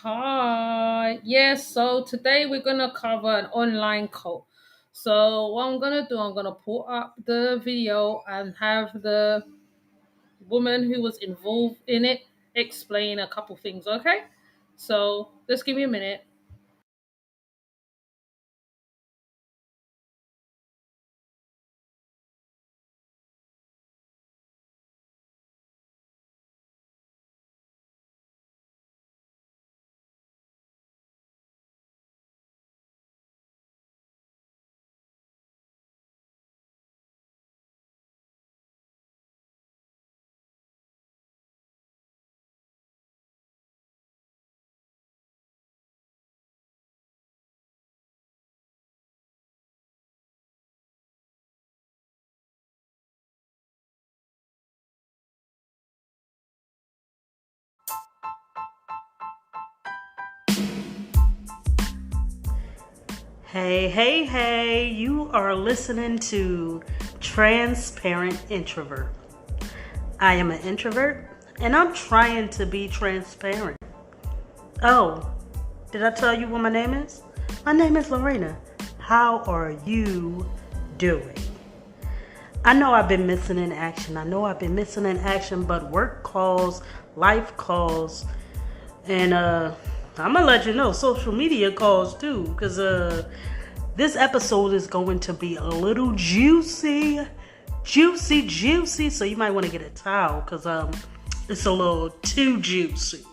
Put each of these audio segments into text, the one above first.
Hi. Yes, so today we're gonna cover an online cult. So what I'm gonna do, I'm gonna pull up the video and have the woman who was involved in it explain a couple things, okay? So just give me a minute. Hey, hey, hey, you are listening to Transparent Introvert. I am an introvert and I'm trying to be transparent. Oh, did I tell you what my name is? My name is Lorena. How are you doing? I know I've been missing in action. But work calls, life calls, and I'm gonna let you know social media calls too, because this episode is going to be a little juicy. So you might want to get a towel because it's a little too juicy.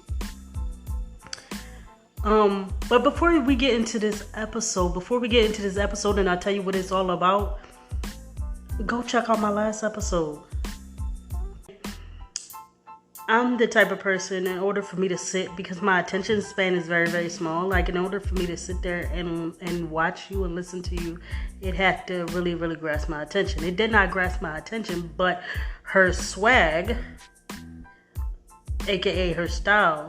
But before we get into this episode, and I tell you what it's all about, go check out my last episode. I'm the type of person, in order for me to sit, because my attention span is very, very small, like in order for me to sit there and watch you and listen to you, it had to really, really grasp my attention. It did not grasp my attention, but her swag, aka her style,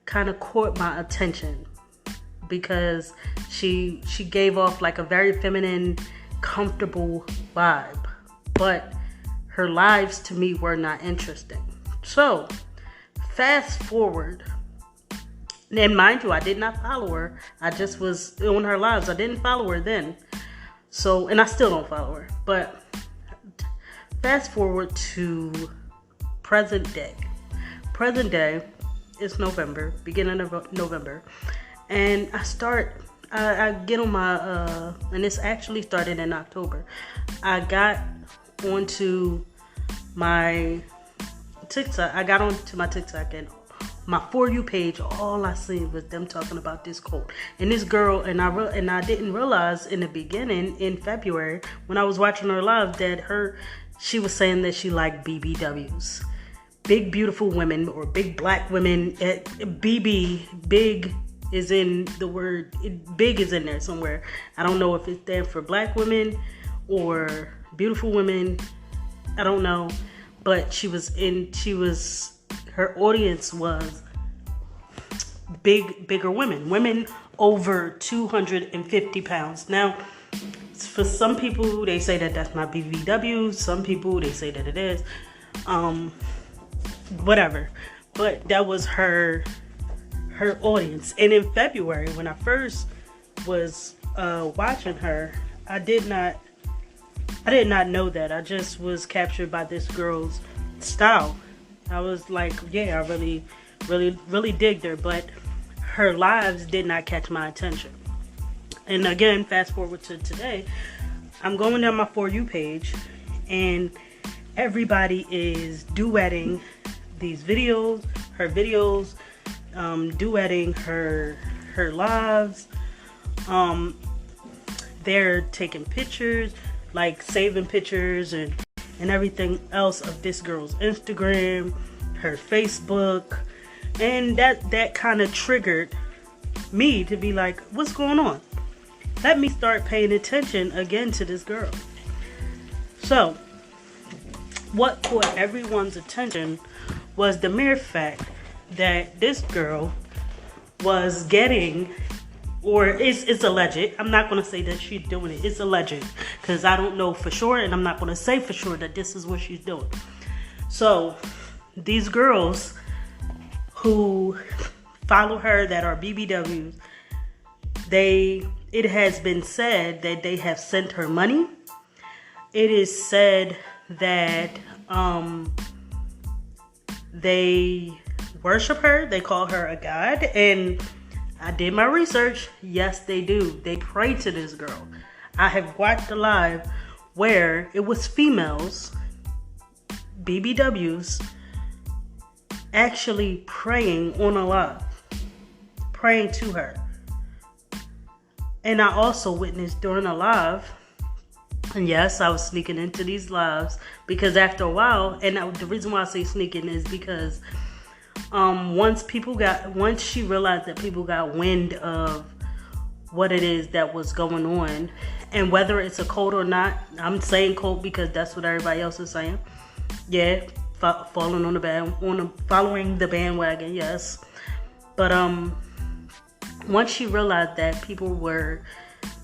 kind of caught my attention because she gave off like a very feminine, comfortable vibe, but her lives to me were not interesting. So, fast forward, and mind you, I did not follow her. I just was on her lives. I didn't follow her then. So, and I still don't follow her. But fast forward to present day. Present day, It's November, beginning of November, and I get on my and this actually started in October. I got onto my TikTok. I got onto my TikTok, and my For You page, all I seen was them talking about this quote. And this girl, and I didn't realize in the beginning, in February, when I was watching her live, that she was saying that she liked BBWs. Big beautiful women, or big black women. BB, big is in the word, big is in there somewhere. I don't know if it's there for black women or beautiful women. I don't know. But her audience was bigger women over 250 pounds. Now, for some people, they say that that's not BBW. Some people, they say that it is. Whatever. But that was her audience. And in February, when I first was watching her, I did not know that. I just was captured by this girl's style. I was like, yeah, I really, really, really digged her, but her lives did not catch my attention. And again, fast forward to today, I'm going down my For You page, and everybody is duetting these videos, her videos, duetting her lives. They're taking pictures, like saving pictures and everything else of this girl's Instagram, her Facebook, and that kind of triggered me to be like, what's going on? Let me start paying attention again to this girl. So, what caught everyone's attention was the mere fact that this girl was getting, or it's alleged. I'm not going to say that she's doing it. It's alleged, because I don't know for sure, and I'm not going to say for sure that this is what she's doing. So, these girls who follow her that are BBWs, it has been said that they have sent her money. It is said that they worship her. They call her a god. And I did my research. Yes, they do. They pray to this girl. I have watched a live where it was females, BBWs, actually praying on a live, praying to her. And I also witnessed during a live, and yes, I was sneaking into these lives, because after a while, and the reason why I say sneaking is because once she realized that people got wind of what it is that was going on, and whether it's a cult or not, I'm saying cult because that's what everybody else is saying. Yeah, following the bandwagon, yes. But once she realized that people were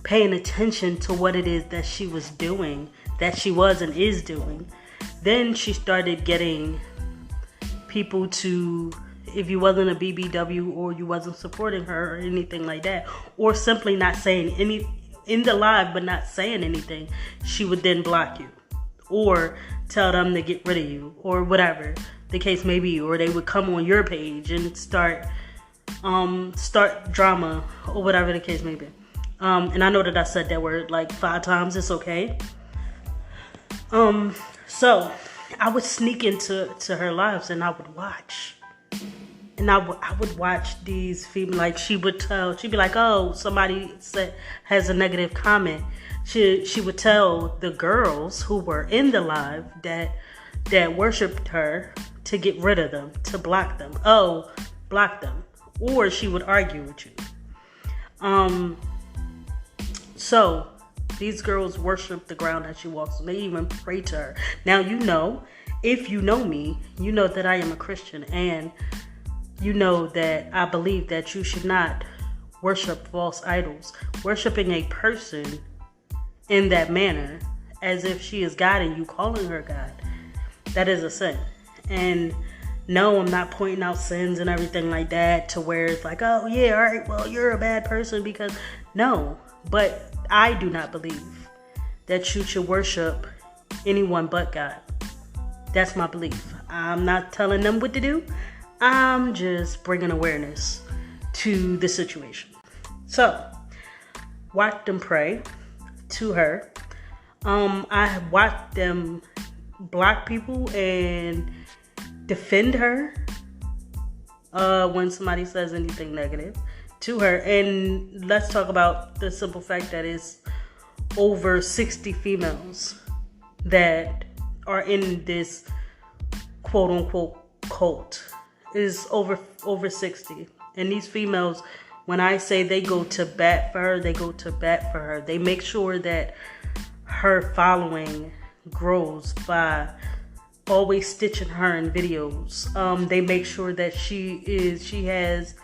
paying attention to what it is that she was doing, that she was and is doing, then she started getting people to, if you wasn't a BBW or you wasn't supporting her or anything like that, or simply not saying any in the live but not saying anything, she would then block you or tell them to get rid of you or whatever the case may be, or they would come on your page and start drama or whatever the case may be. And I know that I said that word like 5 times. It's okay. So I would sneak into her lives and I would watch. And I would watch these female, like she'd be like, oh, somebody has a negative comment. She would tell the girls who were in the live that worshipped her to get rid of them, to block them. Oh, block them. Or she would argue with you. So these girls worship the ground that she walks on. They even pray to her. Now, if you know me, you know that I am a Christian, and you know that I believe that you should not worship false idols. Worshiping a person in that manner, as if she is God and you calling her God, that is a sin. And no, I'm not pointing out sins and everything like that to where it's like, oh yeah, all right, well, you're a bad person because, no. But I do not believe that you should worship anyone but God. That's my belief. I'm not telling them what to do. I'm just bringing awareness to the situation. So, watch them pray to her. I have watched them block people and defend her when somebody says anything negative to her. And let's talk about the simple fact that it's over 60 females that are in this quote unquote cult. Is over 60. And these females, when I say they go to bat for her, they go to bat for her. They make sure that her following grows by always stitching her in videos. They make sure that she has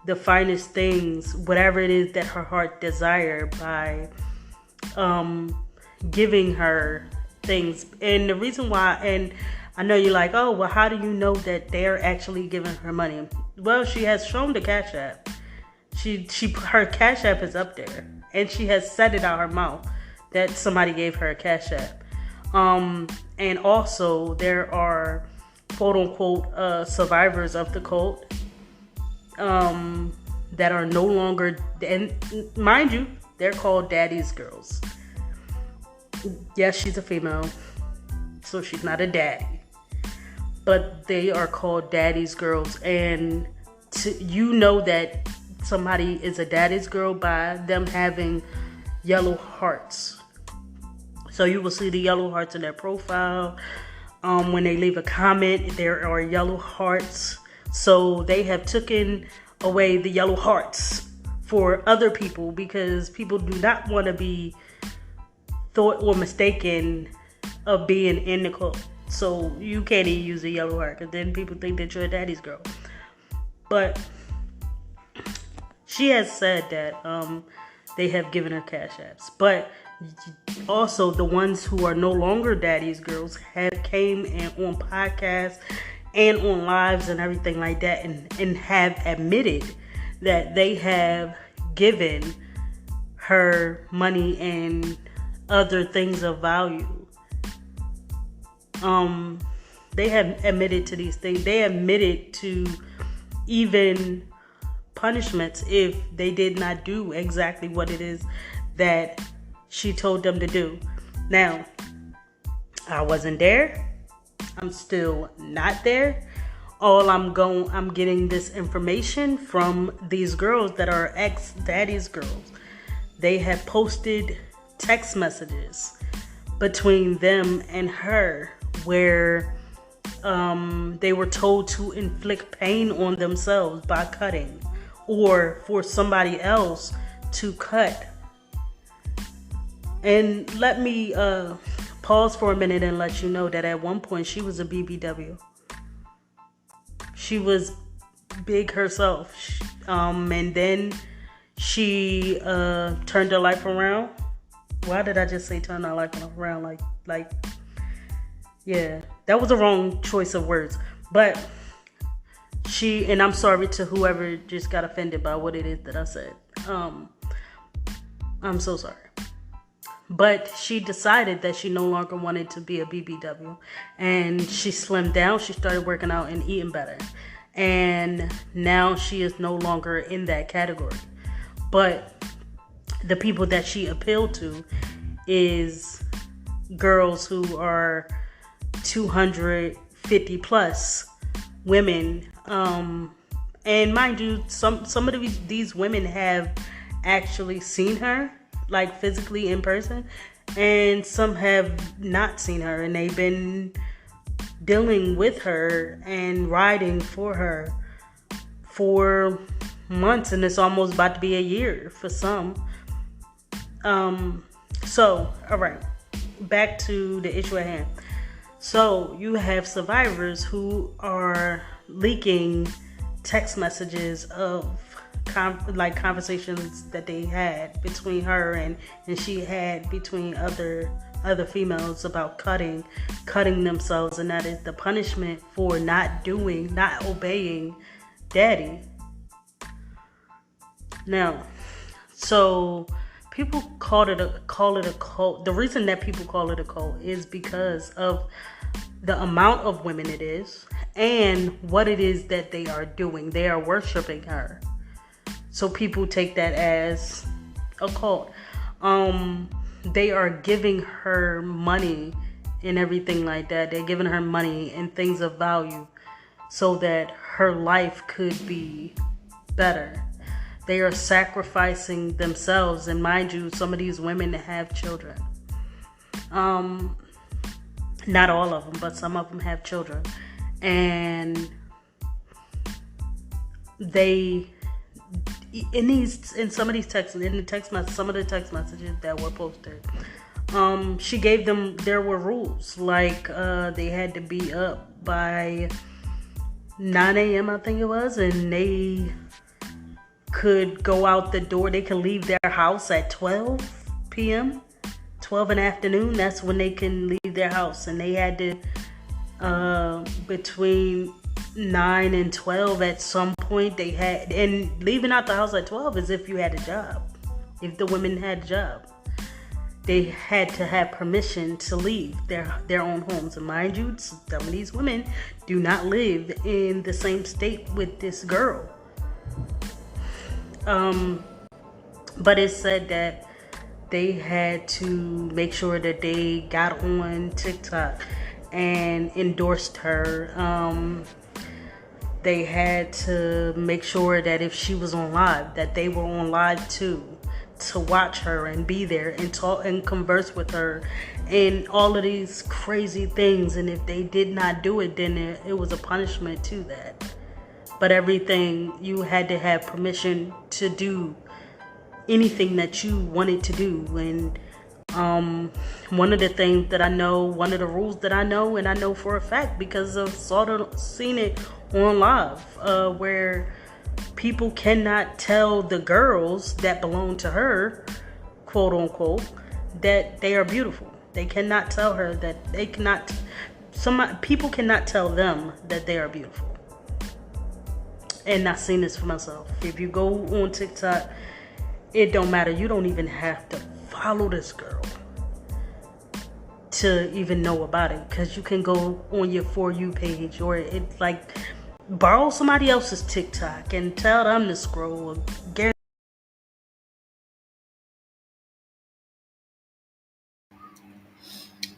the finest things, whatever it is that her heart desire, by giving her things. And the reason why, and I know you're like, oh, well, how do you know that they're actually giving her money? Well, she has shown the Cash App. Her Cash App is up there, and she has said it out her mouth that somebody gave her a Cash App. And also there are quote unquote survivors of the cult that are no longer, and mind you, they're called daddy's girls. Yes, she's a female, so she's not a daddy, but they are called daddy's girls. And you know that somebody is a daddy's girl by them having yellow hearts. So you will see the yellow hearts in their profile. When they leave a comment, there are yellow hearts. So they have taken away the yellow hearts for other people, because people do not want to be thought or mistaken of being in the cult. So you can't even use a yellow heart, because then people think that you're a daddy's girl. But she has said that they have given her Cash Apps. But also the ones who are no longer daddy's girls have came in on podcasts and on lives and everything like that, and have admitted that they have given her money and other things of value. They have admitted to these things. They admitted to even punishments if they did not do exactly what it is that she told them to do. Now, I wasn't there. I'm still not there. I'm getting this information from these girls that are ex-daddy's girls. They have posted text messages between them and her where they were told to inflict pain on themselves by cutting, or for somebody else to cut. And let me pause for a minute and let you know that at one point she was a BBW. She was big herself. And then she turned her life around. Why did I just say turn her life around? Yeah, that was the wrong choice of words. But and I'm sorry to whoever just got offended by what it is that I said. I'm so sorry. But she decided that she no longer wanted to be a BBW. And she slimmed down. She started working out and eating better. And now she is no longer in that category. But the people that she appealed to is girls who are 250 plus women. And mind you, some of these women have actually seen her, like physically in person, and some have not seen her, and they've been dealing with her and riding for her for months, and it's almost about to be a year for some. So all right, back to the issue at hand. So you have survivors who are leaking text messages of conversations that they had between her and she had between other females about cutting themselves, and that is the punishment for not obeying daddy. Now, so people call it a cult. The reason that people call it a cult is because of the amount of women it is, and what it is that they are doing. They are worshiping her. So people take that as a cult. They are giving her money and everything like that. They're giving her money and things of value so that her life could be better. They are sacrificing themselves, and mind you, some of these women have children. Um, Not all of them, but some of them have children, and they in some of these texts, in the text message, some of the text messages that were posted, she gave them, there were rules like they had to be up by 9 a.m. I think it was, and they could go out the door. They could leave their house at 12 p.m. 12 in the afternoon. That's when they can leave their house, and they had to between 9 and 12 at some point they had, and leaving out the house at 12 is if you had a job. If the women had a job, they had to have permission to leave their own homes. And mind you, some of these women do not live in the same state with this girl. But it said that they had to make sure that they got on TikTok and endorsed her. They had to make sure that if she was on live, that they were on live too, to watch her and be there and talk and converse with her and all of these crazy things. And if they did not do it, then it was a punishment to that. But everything, you had to have permission to do anything that you wanted to do. And one of the things that I know, one of the rules that I know, and I know for a fact because I've seen it on live, where people cannot tell the girls that belong to her, quote unquote, that they are beautiful. They cannot tell her that they cannot. People cannot tell them that they are beautiful. And I've seen this for myself. If you go on TikTok, it don't matter. You don't even have to follow this girl to even know about it, because you can go on your For You page, or it's like borrow somebody else's TikTok and tell them to scroll.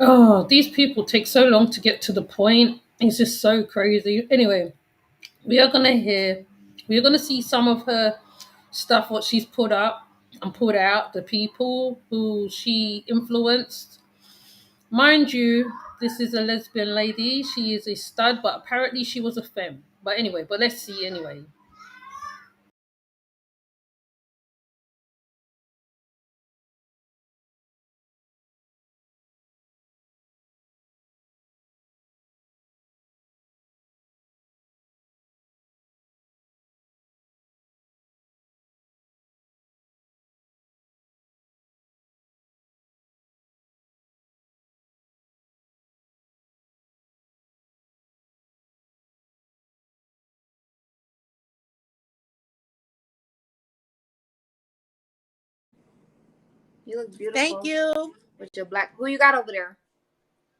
Oh, these people take so long to get to the point. It's just so crazy. Anyway, we are gonna hear, we are gonna see some of her stuff, what she's put up and put out, the people who she influenced. Mind you, this is a lesbian lady. She is a stud, but apparently she was a femme. But anyway, but let's see anyway. You look beautiful. Thank you. With your black, who you got over there?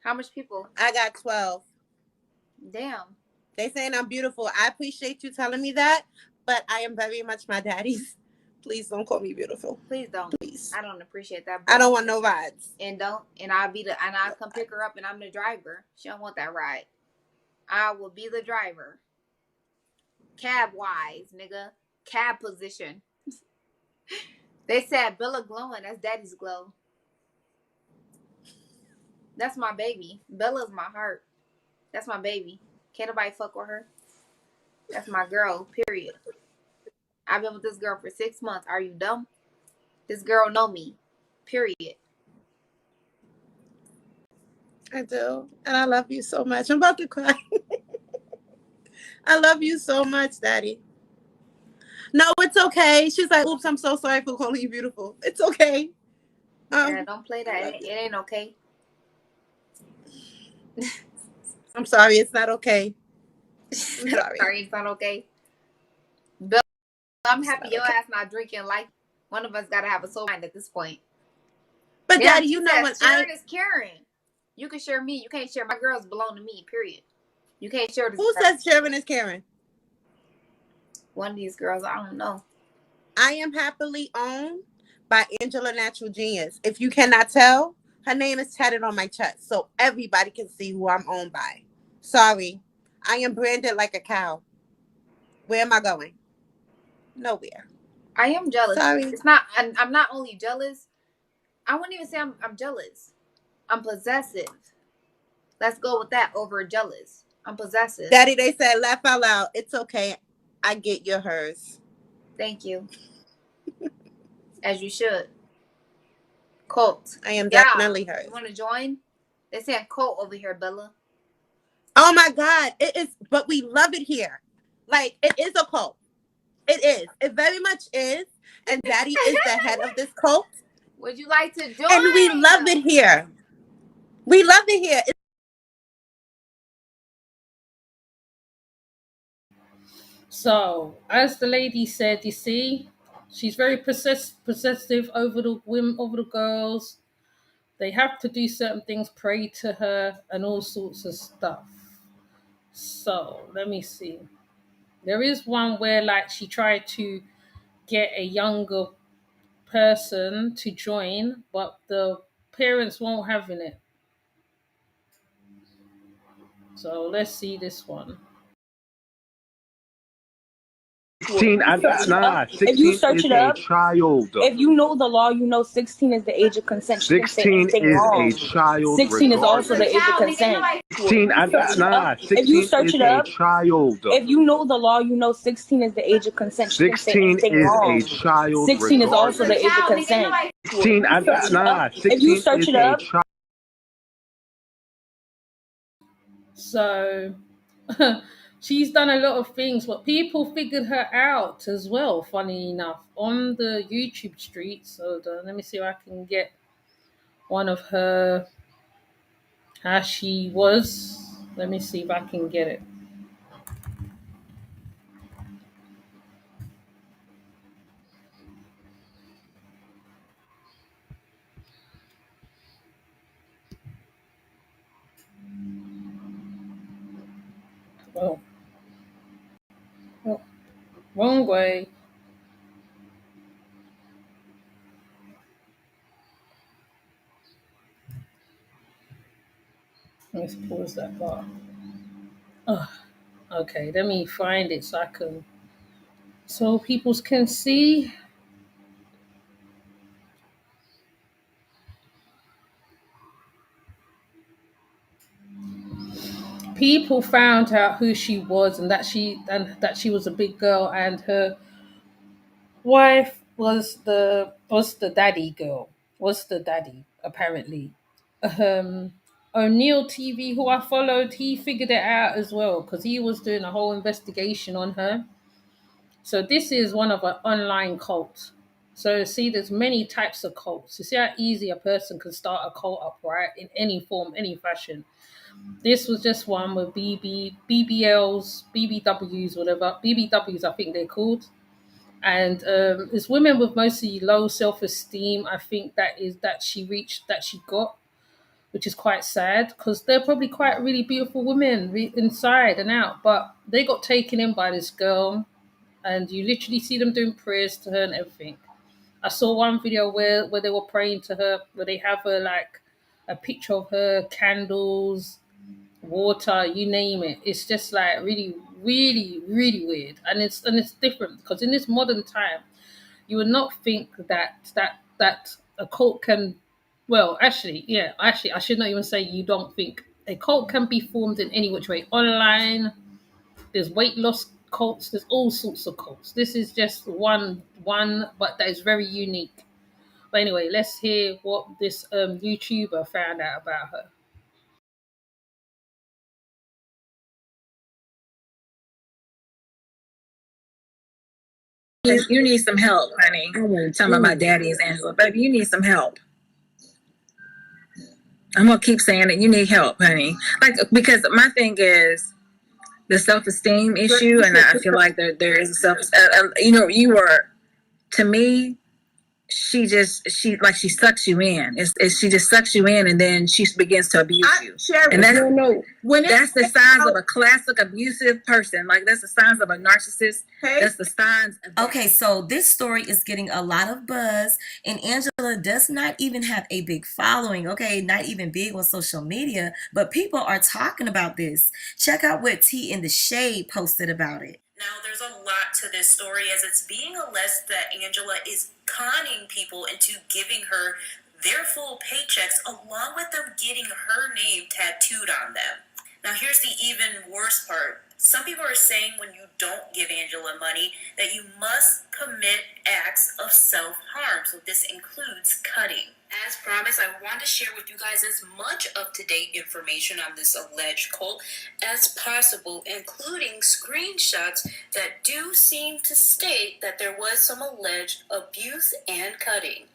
How much people? I got 12. Damn. They saying I'm beautiful. I appreciate you telling me that, but I am very much my daddy's. Please don't call me beautiful. Please don't. Please. I don't appreciate that. I don't want no rides. And I'll come pick her up and I'm the driver. She don't want that ride. I will be the driver. Cab wise, nigga. Cab position. They said Bella glowing. That's daddy's glow. That's my baby. Bella's my heart. That's my baby. Can't nobody fuck with her. That's my girl, period. I've been with this girl for 6 months. Are you dumb? This girl know me, period. I do. And I love you so much. I'm about to cry. I love you so much, Daddy. No, it's okay. She's like, oops, I'm so sorry for calling you beautiful. It's okay. Yeah, don't play that. It ain't okay. I'm sorry. It's not okay. I'm sorry. It's not okay. Bill, I'm happy your ass not drinking like one of us got to have a soul mind at this point. But Daddy, you know what? Sharon is Karen. You can share me. You can't share my girls belong to me, period. You can't share this. Who says sharing is caring? One of these girls, I don't know. I am happily owned by Angela Natural Genius. If you cannot tell, her name is tatted on my chest, so everybody can see who I'm owned by. Sorry. I am branded like a cow. Where am I going? Nowhere. I am jealous. Sorry. It's not. I'm not only jealous. I wouldn't even say I'm jealous. I'm possessive. Let's go with that over jealous. I'm possessive. Daddy, they said laugh out loud. It's okay. I get your hers. Thank you. As you should. Cult. I am definitely hers. You want to join? They say cult over here, Bella. Oh my God. It is, but we love it here. Like, it is a cult. It is. It very much is. And Daddy is the head of this cult. Would you like to join? And we love it here. We love it here. So, as the lady said, you see, she's very possessive over the women, over the girls. They have to do certain things, pray to her, and all sorts of stuff. So, let me see. There is one where, like, she tried to get a younger person to join, but the parents won't having it. So, let's see this one. 16, nah, 16 is a child. If you know the law, you know 16 is the age of consent. 16 is a child. 16 is also the age of consent. 16, nah, 16 if you search is it up, a child. If you know the law, you know 16 is the age of consent. 16 is a child. 16 is also the age of consent. 16, nah, 16 if you search is it up, a child. So she's done a lot of things, but people figured her out as well, funny enough, on the YouTube streets. So let me see if I can get one of her, how she was. Let me see if I can get it. Oh, oh wrong way. Let's pause that part. Oh, okay, let me find it so I can, so people can see. People found out who she was and that she was a big girl, and her wife was the daddy girl, was the daddy apparently. Um, O'Neill TV, who I followed, he figured it out as well because he was doing a whole investigation on her. So this is one of an online cult. So see, there's many types of cults. You see how easy a person can start a cult up, right? In any form, any fashion. This was just one with BBLs, BBWs, whatever. BBWs, I think they're called. And it's women with mostly low self-esteem. I think that she got, which is quite sad because they're probably quite really beautiful women inside and out, but they got taken in by this girl, and you literally see them doing prayers to her and everything. I saw one video where they were praying to her, where they have her like a picture of her, candles, water, you name it. It's just like really, really, really weird, and it's different because in this modern time, you would not think that a cult can. Well, actually, yeah, actually, I should not even say you don't think a cult can be formed in any which way. Online, there's weight loss cults. There's all sorts of cults. This is just one, but that is very unique. But anyway, let's hear what this YouTuber found out about her. You need some help, honey. Talking about my daddy is Angela. Baby, you need some help. I'm gonna keep saying that you need help, honey. Like, because my thing is the self-esteem issue, and I feel like there is a self. You know, you were, to me, she sucks you in. She just sucks you in, and then she begins to abuse you. And that's that's the signs of a classic abusive person. Like that's the signs of a narcissist. That's the signs of that. Okay, so this story is getting a lot of buzz, and Angela does not even have a big following, okay, not even big on social media, but people are talking about this. Check out what T in the Shade posted about it. Now, there's a lot to this story, as it's being alleged that Angela is conning people into giving her their full paychecks, along with them getting her name tattooed on them. Now, here's the even worse part. Some people are saying when you don't give Angela money that you must commit acts of self-harm. So this includes cutting. As promised, I want to share with you guys as much up-to-date information on this alleged cult as possible, including screenshots that do seem to state that there was some alleged abuse and cutting.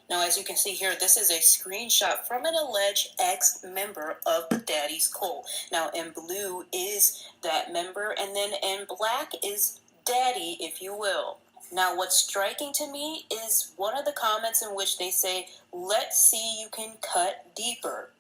Now, as you can see here, this is a screenshot from an alleged ex-member of the Daddy's Cult. Now, in blue is that member, and then in black is Daddy, if you will. Now, what's striking to me is one of the comments in which they say, "Let's see you can cut deeper."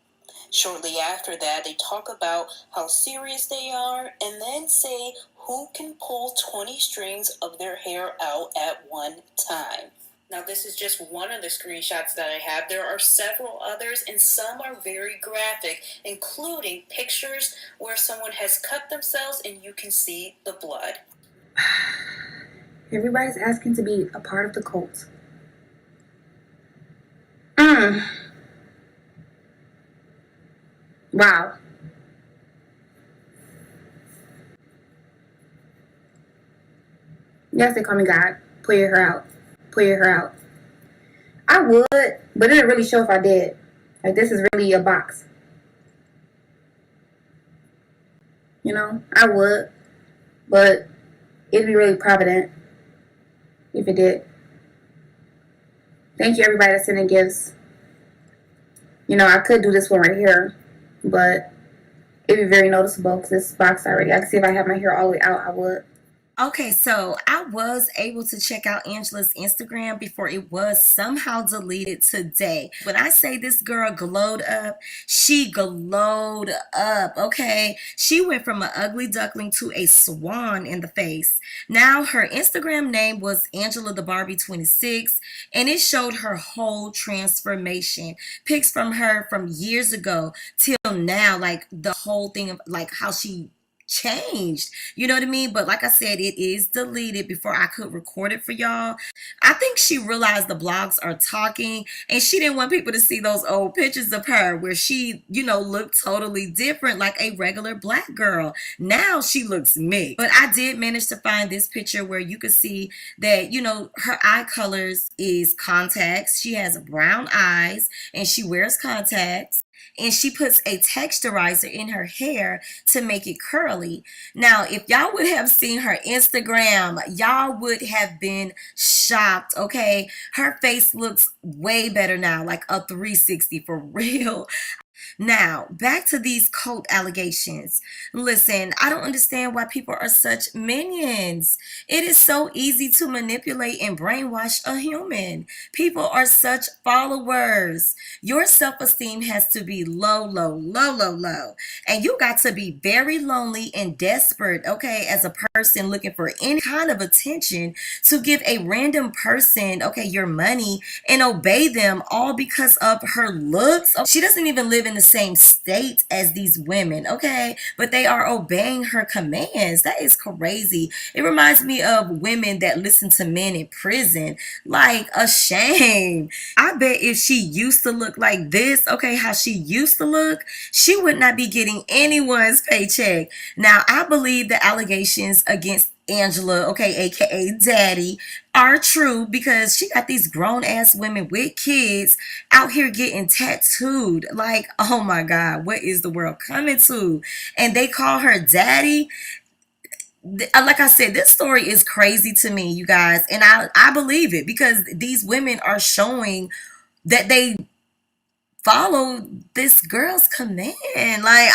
Shortly after that, they talk about how serious they are, and then say who can pull 20 strings of their hair out at one time. Now, this is just one of the screenshots that I have. There are several others, and some are very graphic, including pictures where someone has cut themselves and you can see the blood. Everybody's asking to be a part of the cult. Wow. Yes, they call me God. Pull your hair out. Pull your hair out. I would, but it didn't really show if I did. Like, this is really a box. You know, I would, but it'd be really provident if it did. Thank you, everybody that's sending gifts. You know, I could do this one right here, but it'd be very noticeable because this box already. I can see if I have my hair all the way out, I would. Okay, so I was able to check out Angela's Instagram before it was somehow deleted today. When I say this girl glowed up, she glowed up, okay? She went from an ugly duckling to a swan in the face. Now, her Instagram name was Angela the Barbie 26, and it showed her whole transformation. Pics from her from years ago till now, like the whole thing of like how she changed, you know what I mean? But like I said, it is deleted before I could record it for y'all. I think she realized the blogs are talking, and she didn't want people to see those old pictures of her where she, you know, looked totally different, like a regular black girl. Now she looks mixed. But I did manage to find this picture where you could see that, you know, her eye colors is contacts. She has brown eyes and she wears contacts, and she puts a texturizer in her hair to make it curly. Now, if y'all would have seen her Instagram, y'all would have been shocked, okay? Her face looks way better now, like a 360 for real. Now, back to these cult allegations. Listen, I don't understand why people are such minions. It is so easy to manipulate and brainwash a human. People are such followers. Your self-esteem has to be low, low, low, low, low. And you got to be very lonely and desperate, okay, as a person looking for any kind of attention to give a random person, okay, your money and obey them all because of her looks. She doesn't even live in the same state as these women, okay? But they are obeying her commands. That is crazy. It reminds me of women that listen to men in prison. Like, a shame. I bet if she used to look like this, okay, how she used to look, she would not be getting anyone's paycheck. Now, I believe the allegations against Angela, okay, aka Daddy, are true because she got these grown ass women with kids out here getting tattooed. Like, oh my God, what is the world coming to? And they call her Daddy. Like I said, this story is crazy to me, you guys, and I believe it because these women are showing that they follow this girl's command. Like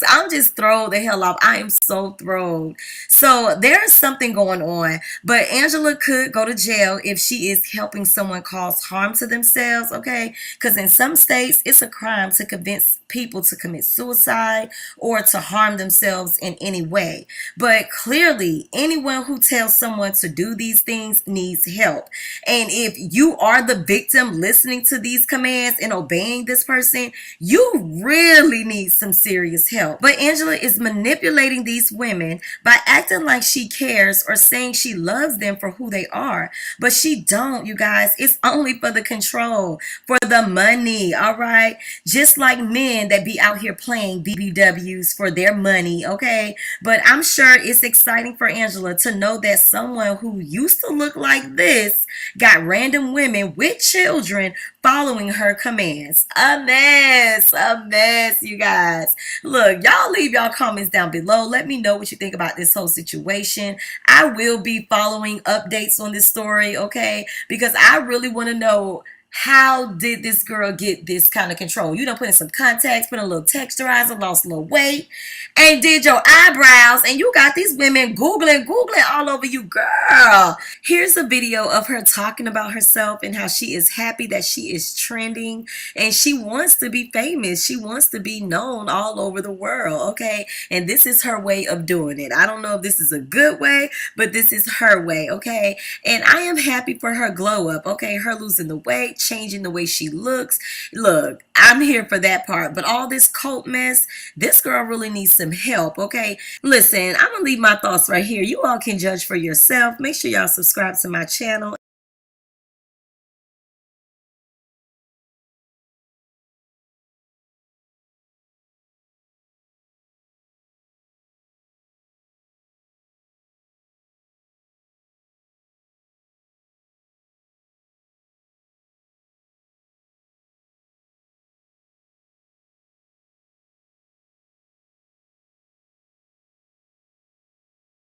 I'm just thrown the hell off. I am so thrown. So there's something going on, but Angela could go to jail if she is helping someone cause harm to themselves, okay? Because in some states it's a crime to convince people to commit suicide or to harm themselves in any way. But clearly, anyone who tells someone to do these things needs help. And if you are the victim listening to these commands and obeying this person, you really need some serious help. But Angela is manipulating these women by acting like she cares or saying she loves them for who they are. But she don't, you guys. It's only for the control, for the money, all right? Just like men that be out here playing BBWs for their money, okay? But I'm sure it's exciting for Angela to know that someone who used to look like this got random women with children following her commands. A mess, you guys. Look, y'all leave y'all comments down below. Let me know what you think about this whole situation. I will be following updates on this story, okay? Because I really want to know, how did this girl get this kind of control? You done put in some contacts, put in a little texturizer, lost a little weight, and did your eyebrows, and you got these women googling all over you, girl. Here's a video of her talking about herself and how she is happy that she is trending and she wants to be famous. She wants to be known all over the world, okay? And this is her way of doing it. I don't know if this is a good way, but this is her way, okay? And I am happy for her glow up, okay? Her losing the weight, changing the way she looks. Look, I'm here for that part. But all this cult mess, this girl really needs some help, okay? Listen, I'm gonna leave my thoughts right here. You all can judge for yourself. Make sure y'all subscribe to my channel.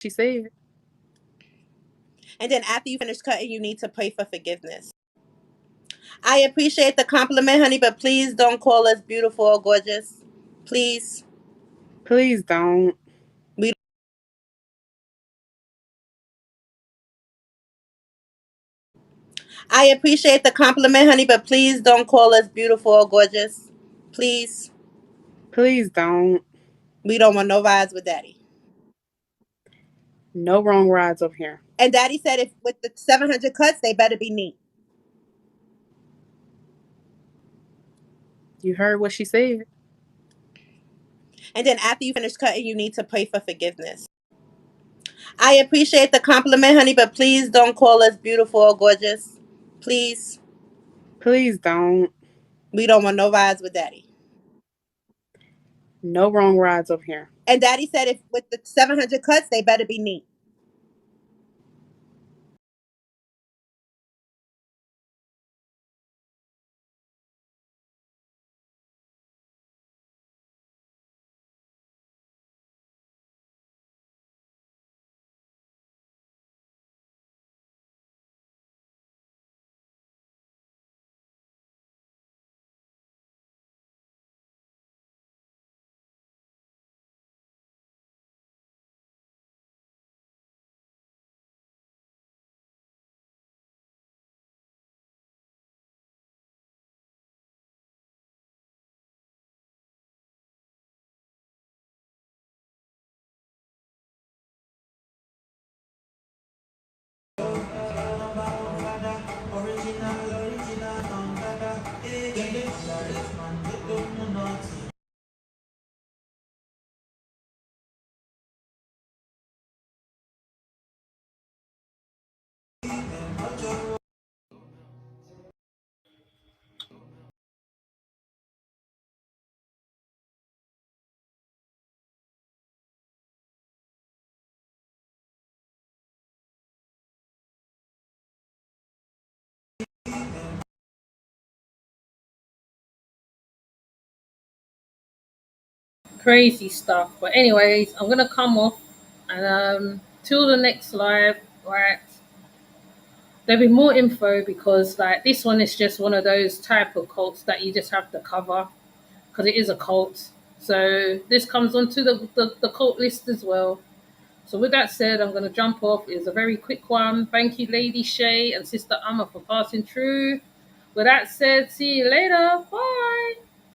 She said. And then after you finish cutting, you need to pray for forgiveness. I appreciate the compliment, honey, but please don't call us beautiful or gorgeous. Please. Please don't. We I appreciate the compliment, honey, but please don't call us beautiful or gorgeous. Please. Please don't. We don't want no rides with daddy. No wrong rides up here. And daddy said if with the 700 cuts, they better be neat. You heard what she said. And then after you finish cutting, you need to pray for forgiveness. I appreciate the compliment, honey, but please don't call us beautiful or gorgeous. Please. Please don't. We don't want no rides with daddy. No wrong rides up here. And daddy said if with the 700 cuts, they better be neat. Crazy stuff. But anyways, I'm gonna come off and till the next live, right? there'll be more info because like this one is just one of those type of cults that you just have to cover because it is a cult. So this comes onto the cult list as well. So with that said, I'm going to jump off. It's a very quick one. Thank you, Lady Shay and Sister Amma, for passing through. With that said, see you later. Bye.